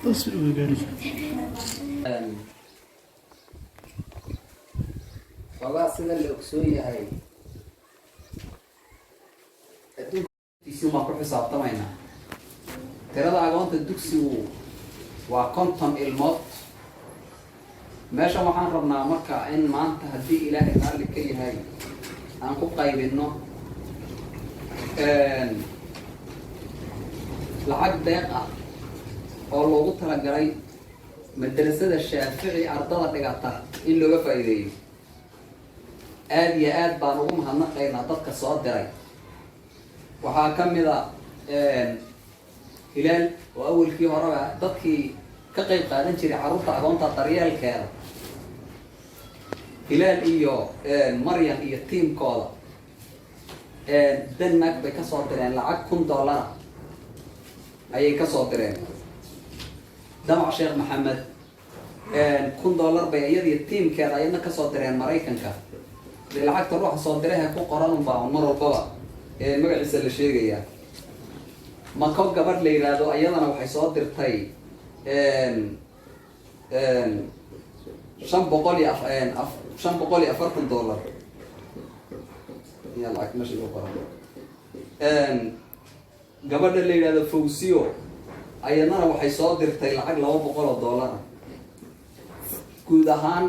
بس وقاري والله سيدا اللي أكسوية هاي الدوك يسيو ما كل حساب طمعنا ترى أقوانت الدوكسي وكنتم الموت ماشا وحان ربنا مركا إن ما أنت هدي إلهي قال لك كي هاي أنكو قايب إنه لعق دقيقة oo loogu talagalay madrasada Shaafici ardada dhigata in looga faa'iideeyo aad iyo aad baan ugu mahadnaqaynaa dadka soo diray waxaa kamid ah Hilaal oo awalkii hore dadkii ka qayb qaadan jiray carruurta agoonta daryeelkeeda Hilaal iyo Maryam iyo teamkooda Denmark bay ka soo direen lacag $1,000 ayay ka soo direen دمع شيخ محمد $1,000 بيعيدي التيم كذا أيضا كسر درين مريكان كا للعكس تروح صور دريها كو قرانهم بقى مرة البلا مجلس الشيء جيا ما كان قبل لي هذا أيضا أنا وحيصور درتي شام بقولي أفرق $1 يلا عك ماشي بقران قبل لي هذا فوسيو أيضاً waxay soo dirtay lacag $200 guud ahaan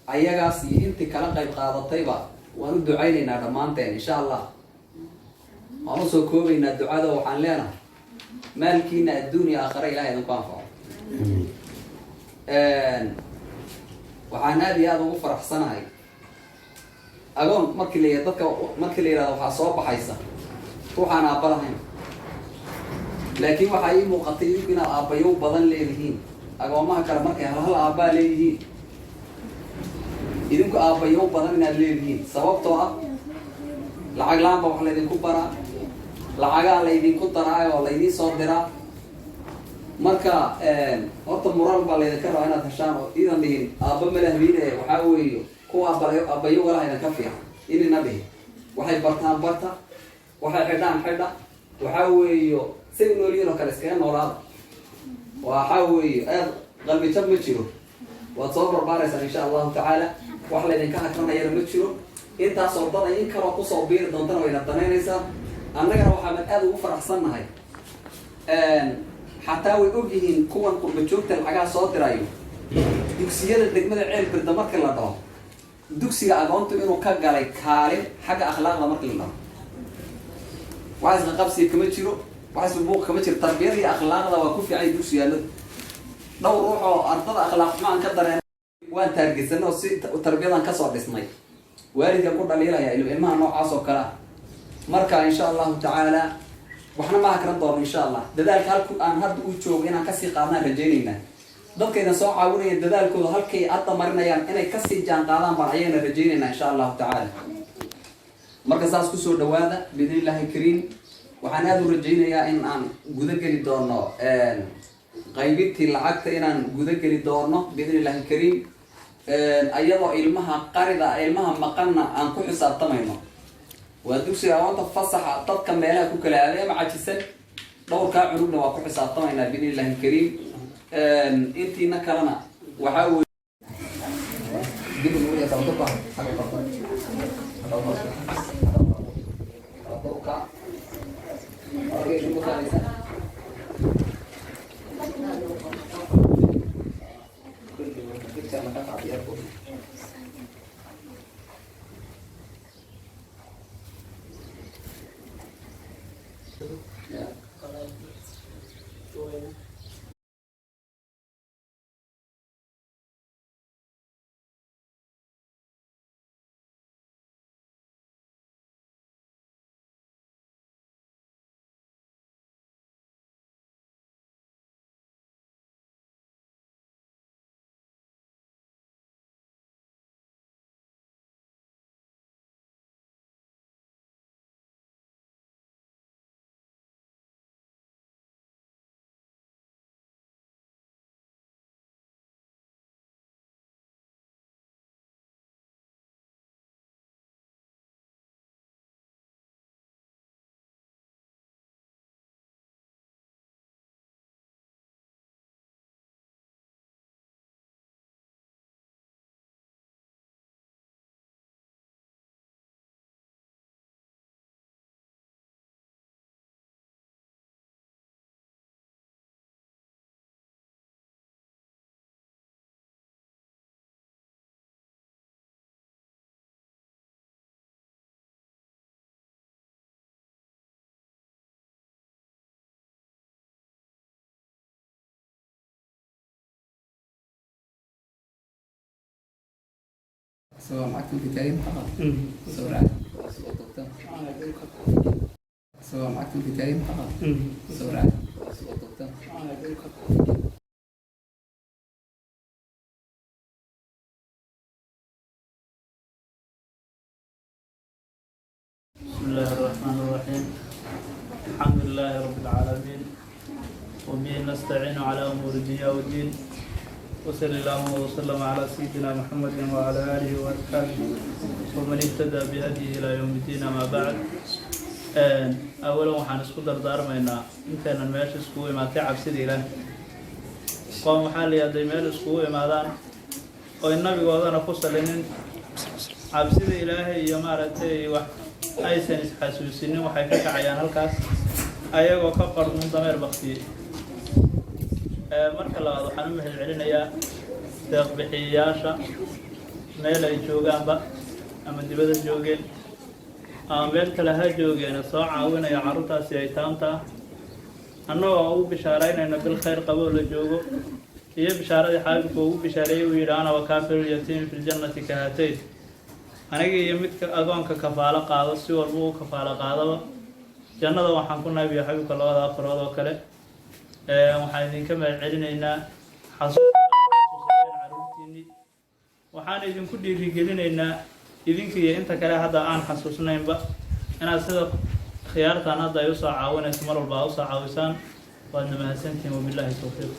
ayagaas iyo intii kala qayb qaadatayba waan u ducaynaynaa dhamaanteen insha Allah waan soo koobaynaa ducada waxaan leenahay maalkiina adduunyo aakhira ilaahay idinku anfaco waxaan aad iyo aad ugu faraxsanahay agoon markii la yiraahdo waxaa soo baxaysa ruuxaan aabba lahayn لكن waxay muuqatay in aabayo badan leeyihiin agoomaha kale markay hal aabba leeyihiin idinku aabayo badan inaad leeyihiin sababtoo ah lacag laamba wax la idinku bara lacaga la idinku daraayo la idin soo diraa marka horta moral baa la idinka rabaa inaad heshaan oo idan dhihin aabba malahbiine waxa weeyo kuwa aabayo wala idinka fiican inina dhihin waxay bartaan barta waxay xidhaan xidha waxa weeyo سينولينو كالسكان نوراد وحاوي قلبي تم متشرو وتصور بارس إن شاء الله تعالى وحلا إذا كان كنا يرى متشرو أنت صورتنا إنك وقصوا بير دونتنا وإلى التنينيسا أنا جرى وحمد هذا وفرح صنع هاي حتى ويوجهين كون قربتشوك الحاجة صوت رايو دوكسيادة الدجمة العيل بالدمار كلا ده دوكسيا أجانتو إنه كجالي كارم حاجة أخلاق دمار كلا وعايز نقابسي كمتشرو وحسب بوق كم تشر تربية أخلاق ذا وكوفي عيد وش يالله لو روحوا أرض أخلاق ما نقدر وأنت ترجسنا وتربية كسر بسمي وارد يقول عليه يا إلو إما نوع عصو كلا مركا إن شاء الله تعالى وإحنا ما هكذا دور إن شاء الله دذلك هالكل أنا هاد وجهه إنا كسي قارنا رجينا ضد كذا صاع عوني دذلك هالكي أطمرنا يعني إنا كسي جان قارنا برعينا رجينا إن شاء الله تعالى مركز أسكو سود هذا بإذن الله الكريم waxaan aad u rajaynayaa in aan guda gali doono qaybintii lacagta inaan guda gali doono biidhnillaahi kariim ayadoo ilmaha qarida ilmaha maqanna aan ku xisaabtamayno waa dugsiga awoonta fasaxa dadka meelaha ku kala aaday ama cajisan dhowrkaa cunugna waa ku xisaabtamaynaa biidhnillaahi kariim intiina kalena waxaa weeye dib ugu yeesho dadka Okay, chúng ta sẽ cái chân là các bạn biết سواء معكم في كريم سواء سواء معكم في كريم سواء بسم الله الرحمن الرحيم. الحمد لله رب العالمين وبه نستعين على أمور الدنيا والدين وصلى الله وسلم على سيدنا محمد وعلى آله وأصحابه ومن اهتدى بهديه إلى يوم الدين. ما بعد أولا waxaan isku dardaarmaynaa intaynan meesha iskugu imaatay cabsida Ilaahay qoom waxaa la yidhaahdaa meel iskugu imaadaan oo nabigoodana ku salinin cabsida Ilaahay iyo maaragtay wax aysan isxasuusinin waxay ka kacayaan halkaas ayagoo ka qarmun dameer baqtiyay. marka labaad waxaan u mahad celinayaa deeq bixiyayaasha meel ay joogaanba ama dibadda joogeen ama meel kale ha joogeen soo caawinaya carruurtaasi ay taanta annagoo ugu bishaaraynayna bil khayr qabo la joogo iyo bishaaradii xaabibku ugu bishaareeyay uu yidhi ana wakaafiru yatiim fil jannati ka haatayn aniga iyo midka agoonka kafaalo qaado si walba uu kafaalo qaadaba jannada waxaan ku naabiya xabiibka labada afarood oo kale. waxaan idinka mahad celinaynaa xasuusintii waxaan idinku dhiirigelinaynaa idinka iyo inta kale hadda aan xasuusnaynba inaad sida khiyaartan hadda ay u soo caawinayso mar walba u soo caawisaan. waadna mahadsantihiin wabilaahi tawfiiq.